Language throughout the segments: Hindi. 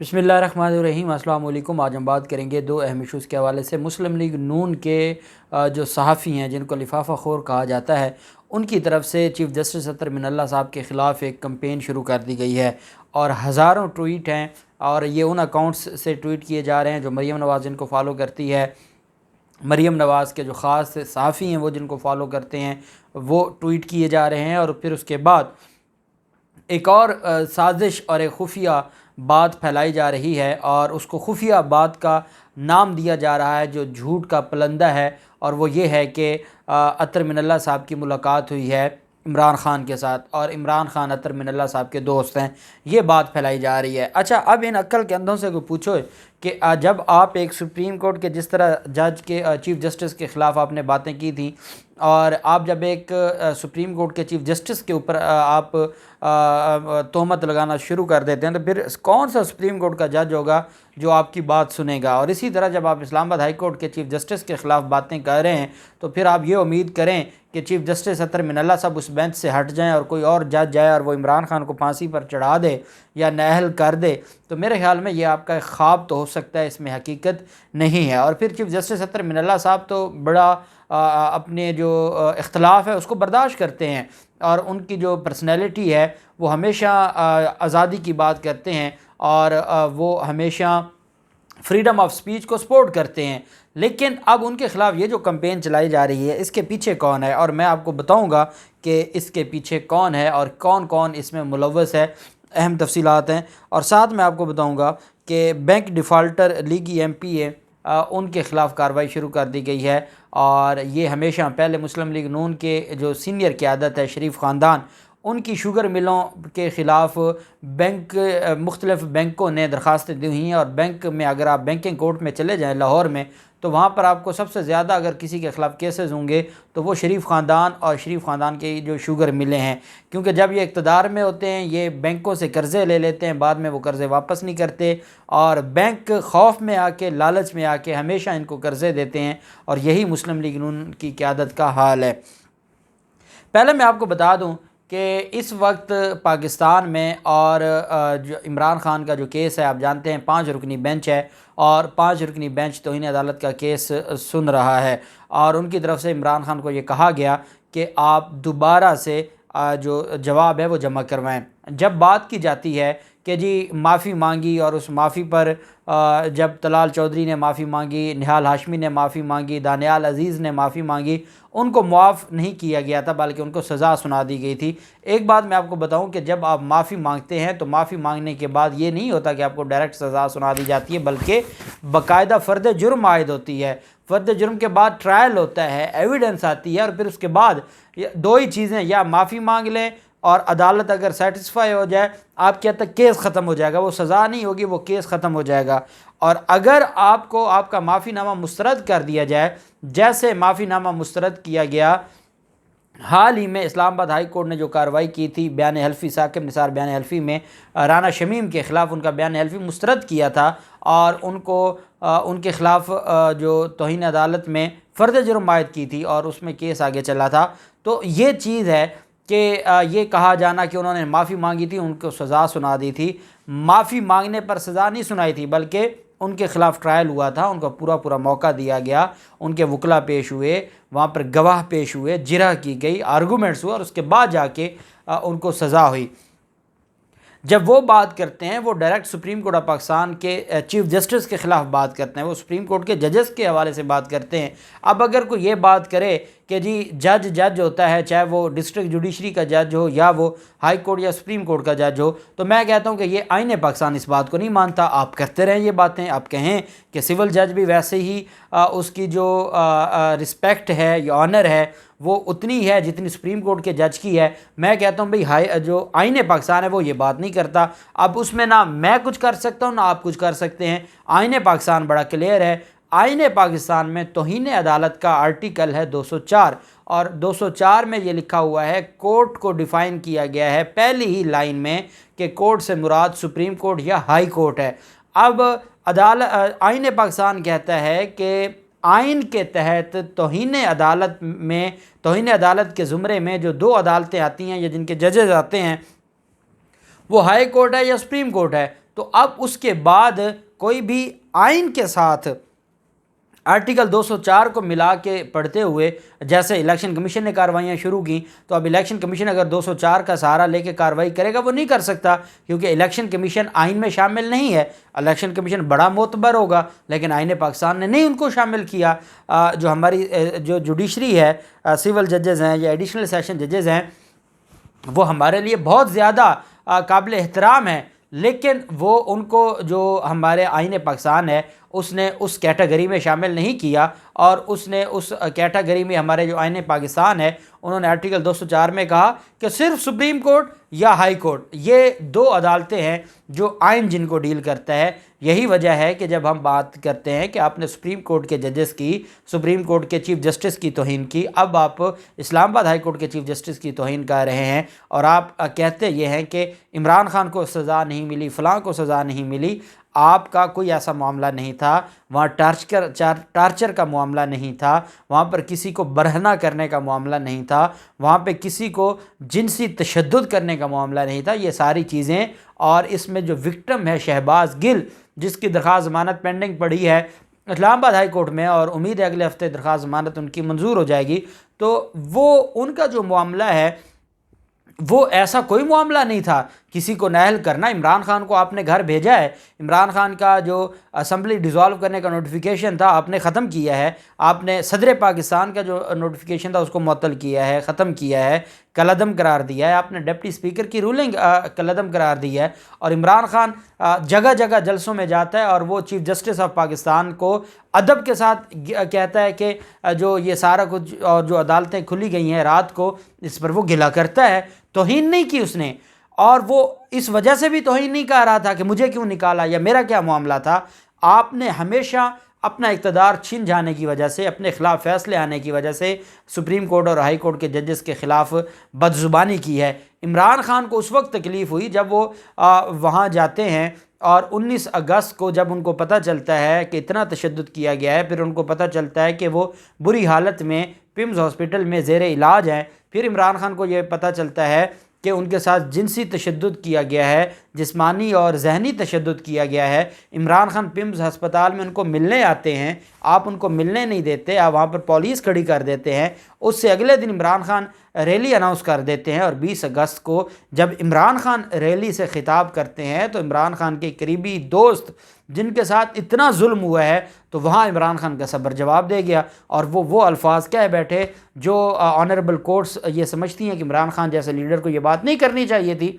बिस्मिल्लाहिर्रहमानिर्रहीम। अस्सलाम वालेकुम। आज हम बात करेंगे दो अहम इशूज़ के हवाले से। मुस्लिम लीग नून के जो सहाफ़ी हैं जिनको लिफाफा खोर कहा जाता है, उनकी तरफ से चीफ़ जस्टिस अतर मिनल्ला साहब के ख़िलाफ़ एक कंपेन शुरू कर दी गई है और हज़ारों ट्वीट हैं और ये उन अकाउंट्स से ट्वीट किए जा रहे हैं जो मरीम नवाज़ जिनको फॉलो करती है। मरीम नवाज़ के जो ख़ास सहाफ़ी हैं वो जिनको फॉलो करते हैं वो ट्वीट किए जा रहे हैं और फिर उसके बाद एक और साजिश और एक खुफिया बात फैलाई जा रही है और उसको खुफिया बात का नाम दिया जा रहा है जो झूठ का पलंदा है, और वो ये है कि अतर मिनल्ला साहब की मुलाकात हुई है इमरान ख़ान के साथ और इमरान ख़ान अतर मिनल्ला साहब के दोस्त हैं। ये बात फैलाई जा रही है। अच्छा, अब इन अक्ल के अंधों से कोई पूछो कि जब आप एक सुप्रीम कोर्ट के जिस तरह जज के चीफ़ जस्टिस के ख़िलाफ़ आपने बातें की थी और आप जब एक सुप्रीम कोर्ट के चीफ़ जस्टिस के ऊपर आप तोहमत लगाना शुरू कर देते हैं, तो फिर कौन सा सुप्रीम कोर्ट का जज होगा जो आपकी बात सुनेगा। और इसी तरह जब आप इस्लामाबाद हाई कोर्ट के चीफ़ जस्टिस के ख़िलाफ़ बातें कर रहे हैं तो फिर आप ये उम्मीद करें कि चीफ़ जस्टिस अतर मिनल्ला साहब उस बेंच से हट जाएं और कोई और जज जाए और वो इमरान ख़ान को फांसी पर चढ़ा दे या नाअहल कर दे, तो मेरे ख्याल में ये आपका एक ख्वाब तो हो सकता है, इसमें हकीकत नहीं है। और फिर चीफ़ जस्टिस अतर मिनल्ला साहब तो बड़ा अपने जो इख्तलाफ है उसको बर्दाश्त करते हैं और उनकी जो पर्सनैलिटी है वो हमेशा आज़ादी की बात करते हैं और वो हमेशा फ्रीडम ऑफ स्पीच को सपोर्ट करते हैं। लेकिन अब उनके ख़िलाफ़ ये जो कंपेन चलाई जा रही है इसके पीछे कौन है, और मैं आपको बताऊंगा कि इसके पीछे कौन है और कौन कौन इसमें मुलव्वस है। अहम तफसीलात हैं और साथ में आपको बताऊंगा कि बैंक डिफ़ाल्टर लीगी MP उनके ख़िलाफ़ कार्रवाई शुरू कर दी गई है। और ये हमेशा पहले मुस्लिम लीग नून के जो सीनियर क़यादत है शरीफ ख़ानदान, उनकी शुगर मिलों के ख़िलाफ़ मुख्तलिफ़ बैंकों ने दरख्वास्तें दी हुई हैं। और बैंक में अगर आप बैंकिंग कोर्ट में चले जाएँ लाहौर में, तो वहाँ पर आपको सबसे ज़्यादा अगर किसी के ख़िलाफ़ केसेस होंगे तो वो शरीफ ख़ानदान और शरीफ ख़ानदान के जो शुगर मिले हैं, क्योंकि जब ये इक़्तिदार में होते हैं ये बैंकों से कर्ज़े ले लेते हैं, बाद में वो कर्ज़े वापस नहीं करते और बैंक खौफ में आके, लालच में आके हमेशा इनको कर्ज़े देते हैं और यही मुस्लिम लीग नून की क़यादत का हाल है। पहले मैं आपको बता दूं कि इस वक्त पाकिस्तान में और जो इमरान ख़ान का जो केस है, आप जानते हैं 5 रुकनी बेंच है और 5 रुकनी बेंच तौहीन अदालत का केस सुन रहा है और उनकी तरफ से इमरान ख़ान को ये कहा गया कि आप दोबारा से जो जवाब है वो जमा करवाएं। जब बात की जाती है कि जी माफ़ी मांगी और उस माफ़ी पर जब तलाल चौधरी ने माफ़ी मांगी, निहाल हाशमी ने माफ़ी मांगी, दानियाल अजीज़ ने माफ़ी मांगी, उनको मुआफ़ नहीं किया गया था बल्कि उनको सज़ा सुना दी गई थी। एक बात मैं आपको बताऊं कि जब आप माफ़ी मांगते हैं तो माफ़ी मांगने के बाद ये नहीं होता कि आपको डायरेक्ट सज़ा सुना दी जाती है, बल्कि बाकायदा फ़र्द जुर्म आयद होती है। फ़र्द जुर्म के बाद ट्रायल होता है, एविडेंस आती है और फिर उसके बाद दो ही चीज़ें, या माफ़ी मांग लें और अदालत अगर सेटिस्फाई हो जाए आपके हद तक केस ख़त्म हो जाएगा, वो सज़ा नहीं होगी, वो केस ख़त्म हो जाएगा। और अगर आपको आपका माफ़ीनामा मुस्तरद कर दिया जाए, जैसे माफ़ीनामा मुस्तरद किया गया हाल ही में इस्लामाबाद हाई कोर्ट ने जो कार्रवाई की थी बयान हल्फी साकिब निसार बयान हल्फी में राना शमीम के ख़िलाफ़ उनका बयान हल्फी मुस्तरद किया था और उनको उनके ख़िलाफ़ जो तौहीन अदालत में फ़र्द जुर्म आयद की थी और उसमें केस आगे चला था। तो ये चीज़ है कि ये कहा जाना कि उन्होंने माफ़ी मांगी थी, उनको सज़ा सुना दी थी, माफ़ी मांगने पर सज़ा नहीं सुनाई थी बल्कि उनके ख़िलाफ़ ट्रायल हुआ था, उनको पूरा मौका दिया गया, उनके वकला पेश हुए, वहाँ पर गवाह पेश हुए, जिरह की गई, आर्गूमेंट्स हुए और उसके बाद जाके उनको सज़ा हुई। जब वो बात करते हैं वो direct supreme court of Pakistan के चीफ़ जस्टिस के ख़िलाफ़ बात करते हैं, वो सुप्रीम कोर्ट के जजेस के हवाले से बात करते हैं। अब अगर कोई ये बात करे कि जी जज होता है, चाहे वो डिस्ट्रिक्ट जुडिशरी का जज हो या वो हाई कोर्ट या सुप्रीम कोर्ट का जज हो, तो मैं कहता हूँ कि ये आईन पाकिस्तान इस बात को नहीं मानता। आप करते रहें ये बातें, आप कहें कि सिविल जज भी वैसे ही उसकी जो रिस्पेक्ट है या ऑनर है वो उतनी है जितनी सुप्रीम कोर्ट के जज की है। मैं कहता हूँ भाई जो आईन पाकिस्तान है वो ये बात नहीं करता। अब उसमें ना मैं कुछ कर सकता हूँ ना आप कुछ कर सकते हैं। आईन पाकिस्तान बड़ा क्लियर है। आईन पाकिस्तान में तौहीन अदालत का आर्टिकल है 204 और 204 में ये लिखा हुआ है, कोर्ट को डिफ़ाइन किया गया है पहली ही लाइन में कि कोर्ट से मुराद सुप्रीम कोर्ट या हाई कोर्ट है। अब आईन पाकिस्तान कहता है कि आइन के तहत तौहीन अदालत में, तौहीन अदालत के ज़ुमरे में जो 2 अदालतें आती हैं या जिनके जजेस आते हैं वो हाई कोर्ट है या सुप्रीम कोर्ट है। तो अब उसके बाद कोई भी आइन के साथ आर्टिकल 204 को मिला के पढ़ते हुए, जैसे इलेक्शन कमीशन ने कार्रवाइयाँ शुरू की, तो अब इलेक्शन कमीशन अगर 204 का सहारा लेके कार्रवाई करेगा वो नहीं कर सकता, क्योंकि इलेक्शन कमीशन आइन में शामिल नहीं है। इलेक्शन कमीशन बड़ा मोतबर होगा, लेकिन आइन पाकिस्तान ने नहीं उनको शामिल किया। जो हमारी जो जुडिशरी है, सिविल जजेज़ हैं या एडिशनल सेशन जजेज़ हैं, वो हमारे लिए बहुत ज़्यादा काबिल एहतराम है, लेकिन वो उनको जो हमारे आइन पाकिस्तान है उसने उस कैटेगरी में शामिल नहीं किया, और उसने उस कैटेगरी में हमारे जो आइन पाकिस्तान है उन्होंने आर्टिकल 204 में कहा कि सिर्फ सुप्रीम कोर्ट या हाई कोर्ट, ये दो अदालतें हैं जो आइन जिनको डील करता है। यही वजह है कि जब हम बात करते हैं कि आपने सुप्रीम कोर्ट के जजेस की, सुप्रीम कोर्ट के चीफ जस्टिस की तौहीन की, अब आप इस्लामाबाद हाई कोर्ट के चीफ जस्टिस की तौहीन कर रहे हैं, और आप कहते ये हैं कि इमरान खान को सज़ा नहीं मिली, फ़लाँ को सज़ा नहीं मिली। आपका कोई ऐसा मामला नहीं था, वहाँ टार्चर का मामला नहीं था, वहाँ पर किसी को बरहना करने का मामला नहीं था, वहाँ पे किसी को जिनसी तशद्दुद करने का मामला नहीं था, ये सारी चीज़ें। और इसमें जो विक्टिम है शहबाज गिल, जिसकी दरख्वास्त ज़मानत पेंडिंग पड़ी है इस्लामाबाद हाई कोर्ट में, और उम्मीद है अगले हफ्ते दरख्वास्त ज़मानत उनकी मंजूर हो जाएगी, तो वो उनका जो मामला है वो ऐसा कोई मामला नहीं था किसी को नाअहल करना। इमरान खान को आपने घर भेजा है, इमरान खान का जो असम्बली डिज़ोल्व करने का नोटिफिकेशन था आपने ख़त्म किया है, आपने सदर पाकिस्तान का जो नोटिफिकेशन था उसको मुअत्तल किया है, ख़त्म किया है, कलअदम करार दिया है, आपने डिप्टी स्पीकर की रूलिंग कलअदम करार दी है। और इमरान खान जगह जगह जलसों में जाता है और वो चीफ़ जस्टिस ऑफ पाकिस्तान को अदब के साथ कहता है कि जो ये सारा कुछ और जो अदालतें खुली गई हैं रात को, इस पर वो गिला करता है। तौहीन नहीं की उसने, और वो इस वजह से भी तौहीन नहीं कह रहा था कि मुझे क्यों निकाला या मेरा क्या मामला था। आपने हमेशा अपना इक़्तिदार छीन जाने की वजह से, अपने ख़िलाफ़ फ़ैसले आने की वजह से सुप्रीम कोर्ट और हाई कोर्ट के जजेस के ख़िलाफ़ बदज़ुबानी की है। इमरान खान को उस वक्त तकलीफ़ हुई जब वो वहाँ जाते हैं, और 19 अगस्त को जब उनको पता चलता है कि इतना तशद्दुद किया गया है, फिर उनको पता चलता है कि वो बुरी हालत में पिम्स हॉस्पिटल में ज़ेर इलाज हैं। फिर इमरान खान को ये पता चलता है कि उनके साथ जिनसी तशद्दुद किया गया है, जिस्मानी और जहनी तशद्दुद किया गया है। इमरान खान पिम्स हस्पताल में उनको मिलने आते हैं, आप उनको मिलने नहीं देते, आप वहाँ पर पुलिस खड़ी कर देते हैं। उससे अगले दिन इमरान खान रैली अनाउंस कर देते हैं, और 20 अगस्त को जब इमरान खान रैली से ख़िताब करते हैं तो इमरान खान के करीबी दोस्त जिनके साथ इतना जुल्म हुआ है, तो वहाँ इमरान खान का सब्र जवाब दे गया, और वो अल्फाज कह बैठे जो ऑनरेबल कोर्ट्स ये समझती हैं कि इमरान खान जैसे लीडर को ये बात नहीं करनी चाहिए थी।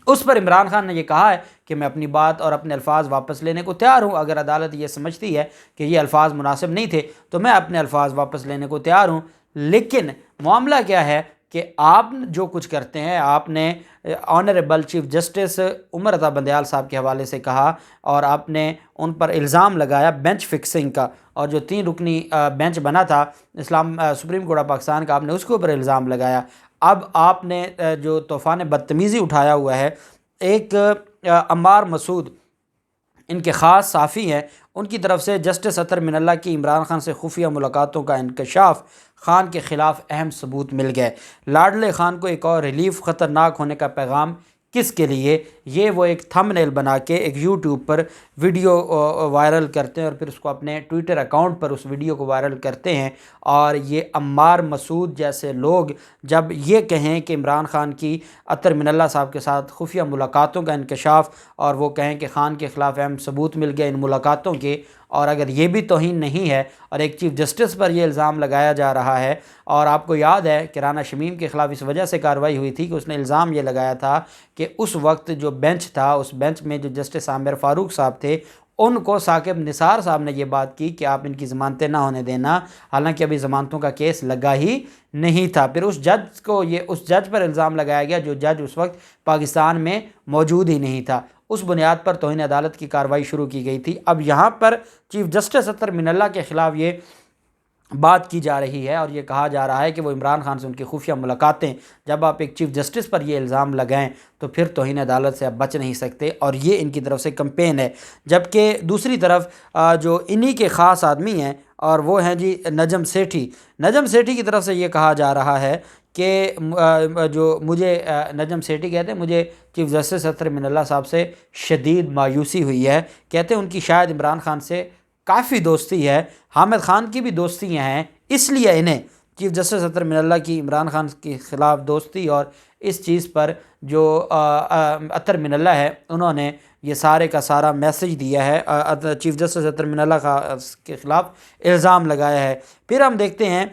उस पर इमरान खान ने यह कहा है कि मैं अपनी बात और अपने अल्फाज वापस लेने को तैयार हूँ। अगर अदालत ये समझती है कि ये अल्फाज मुनासिब नहीं थे तो मैं अपने अल्फाज वापस लेने को तैयार हूँ। लेकिन मामला क्या है कि आप जो कुछ करते हैं, आपने honourable chief justice Umar Ata Bandial साहब के हवाले से कहा, और आपने उन पर इल्ज़ाम लगाया बेंच फिक्सिंग का, और जो 3 रुकनी बेंच बना था सुप्रीम कोर्ट ऑफ पाकिस्तान का, आपने उसके ऊपर इल्ज़ाम लगाया। अब आपने जो तूफ़ान बदतमीज़ी उठाया हुआ है, एक अम्मार मसूद इनके ख़ास साफ़ी हैं, उनकी तरफ से जस्टिस अतर मिनल्ला की इमरान खान से खुफिया मुलाकातों का इंकशाफ, खान के ख़िलाफ़ अहम सबूत मिल गए। लाडले खान को एक और रिलीफ, ख़तरनाक होने का पैगाम किसके लिए, ये वो एक थंबनेल बना के एक यूट्यूब पर वीडियो वायरल करते हैं, और फिर उसको अपने ट्विटर अकाउंट पर उस वीडियो को वायरल करते हैं। और ये अम्मार मसूद जैसे लोग जब ये कहें कि इमरान खान की अतर मिनल्ला साहब के साथ खुफिया मुलाकातों का इंकशाफ, और वो कहें कि खान के ख़िलाफ़ अहम सबूत मिल गए इन मुलाकातों के, और अगर ये भी तौहीन नहीं है और एक चीफ जस्टिस पर यह इल्ज़ाम लगाया जा रहा है। और आपको याद है कि राना शमीम के ख़िलाफ़ इस वजह से कार्रवाई हुई थी कि उसने इल्ज़ाम ये लगाया था कि उस वक्त जो बेंच था, उस बेंच में जो जस्टिस आमिर फ़ारूक साहब थे, उनको साकिब निसार साहब ने ये बात की कि आप इनकी ज़मानतें ना होने देना, हालांकि अभी ज़मानतों का केस लगा ही नहीं था। फिर उस जज पर इल्ज़ाम लगाया गया जो जज उस वक्त पाकिस्तान में मौजूद ही नहीं था। उस बुनियाद पर तौहीन अदालत की कार्रवाई शुरू की गई थी। अब यहाँ पर चीफ जस्टिस अतर मिनल्ला के ख़िलाफ़ ये बात की जा रही है और ये कहा जा रहा है कि वो इमरान खान से उनकी खुफिया मुलाकातें, जब आप एक चीफ जस्टिस पर ये इल्ज़ाम लगाएं तो फिर तौहीन अदालत से आप बच नहीं सकते, और ये इनकी तरफ से कंपेन है। जबकि दूसरी तरफ जो इन्हीं के ख़ास आदमी हैं और वो हैं जी नजम सेठी। नजम सेठी की तरफ से ये कहा जा रहा है कि जो मुझे नजम सेठी कहते हैं, मुझे चीफ़ जस्टिस अतर मिनल्ला साहब से शदीद मायूसी हुई है। कहते हैं उनकी शायद इमरान खान से काफ़ी दोस्ती है, हामिद खान की भी दोस्तियाँ हैं, इसलिए इन्हें चीफ़ जस्टिस अतर मिनल्ला की इमरान खान के ख़िलाफ़ दोस्ती और इस चीज़ पर जो अतर मिनल्ला है उन्होंने ये सारे का सारा मैसेज दिया है, चीफ़ जस्टिस अतर मिनल्ला के ख़िलाफ़ इल्ज़ाम लगाया है। फिर हम देखते हैं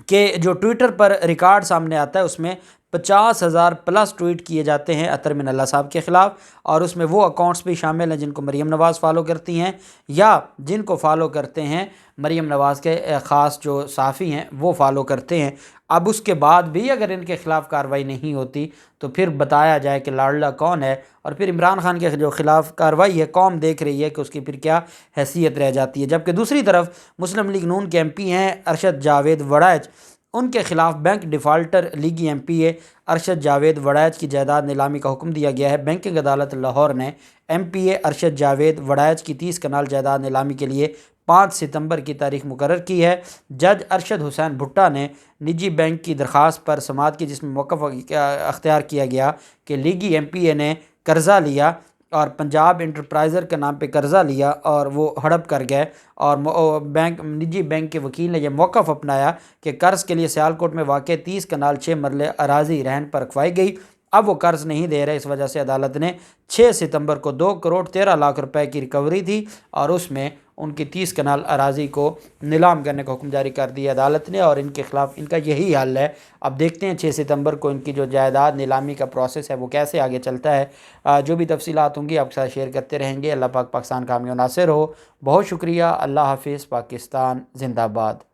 कि जो ट्विटर पर रिकॉर्ड सामने आता है उसमें 50,000 प्लस ट्वीट किए जाते हैं अतर मिनल्ला साहब के ख़िलाफ़, और उसमें वो अकाउंट्स भी शामिल हैं जिनको मरीम नवाज़ फ़ॉलो करती हैं या जिनको फ़ॉलो करते हैं मरीम नवाज़ के ख़ास जो सहाफ़ी हैं वो फ़ॉलो करते हैं। अब उसके बाद भी अगर इनके ख़िलाफ़ कार्रवाई नहीं होती तो फिर बताया जाए कि लाडला कौन है, और फिर इमरान खान के जो ख़िलाफ़ कार्रवाई है कौम देख रही है कि उसकी फिर क्या हैसियत रह जाती है। जबकि दूसरी तरफ मुस्लिम लीग नून के MP हैं अरशद जावेद वड़ैच, उनके खिलाफ बैंक डिफ़ाल्टर लीगी MPA अरशद जावेद वड़ैच की जायदाद नीलामी का हुक्म दिया गया है। बैंकिंग अदालत लाहौर ने MPA अरशद जावेद वड़ैच की 30 कनाल जायदाद नीलामी के लिए 5 सितंबर की तारीख मुकर्रर की है। जज अरशद हुसैन भुट्टा ने निजी बैंक की दरख्वास्त पर समाअत की, जिसमें मौक़िफ़ अख्तियार किया गया कि लीगी MPA ने कर्ज़ा लिया और पंजाब इंटरप्राइज़र के नाम पे कर्ज़ा लिया और वो हड़प कर गए, और निजी बैंक के वकील ने यह मौक़िफ़ अपनाया कि कर्ज़ के लिए सियालकोट में वाक़ 30 कनाल 6 मरले अराज़ी रहन पर रखवाई गई। अब वो कर्ज़ नहीं दे रहे, इस वजह से अदालत ने 6 सितंबर को 2 करोड़ 13 लाख रुपए की रिकवरी थी और उसमें उनकी 30 कनाल अराज़ी को नीलाम करने का हुक्म जारी कर दिया अदालत ने, और इनके ख़िलाफ़ इनका यही हल है। अब देखते हैं 6 सितंबर को इनकी जो जायदाद नीलामी का प्रोसेस है वो कैसे आगे चलता है। जो भी तफसीलात होंगी आपके साथ शेयर करते रहेंगे। अल्लाह पाक पाकिस्तान कामयाब नासिर हो। बहुत शुक्रिया। अल्लाह हाफिज़। पाकिस्तान जिंदाबाद।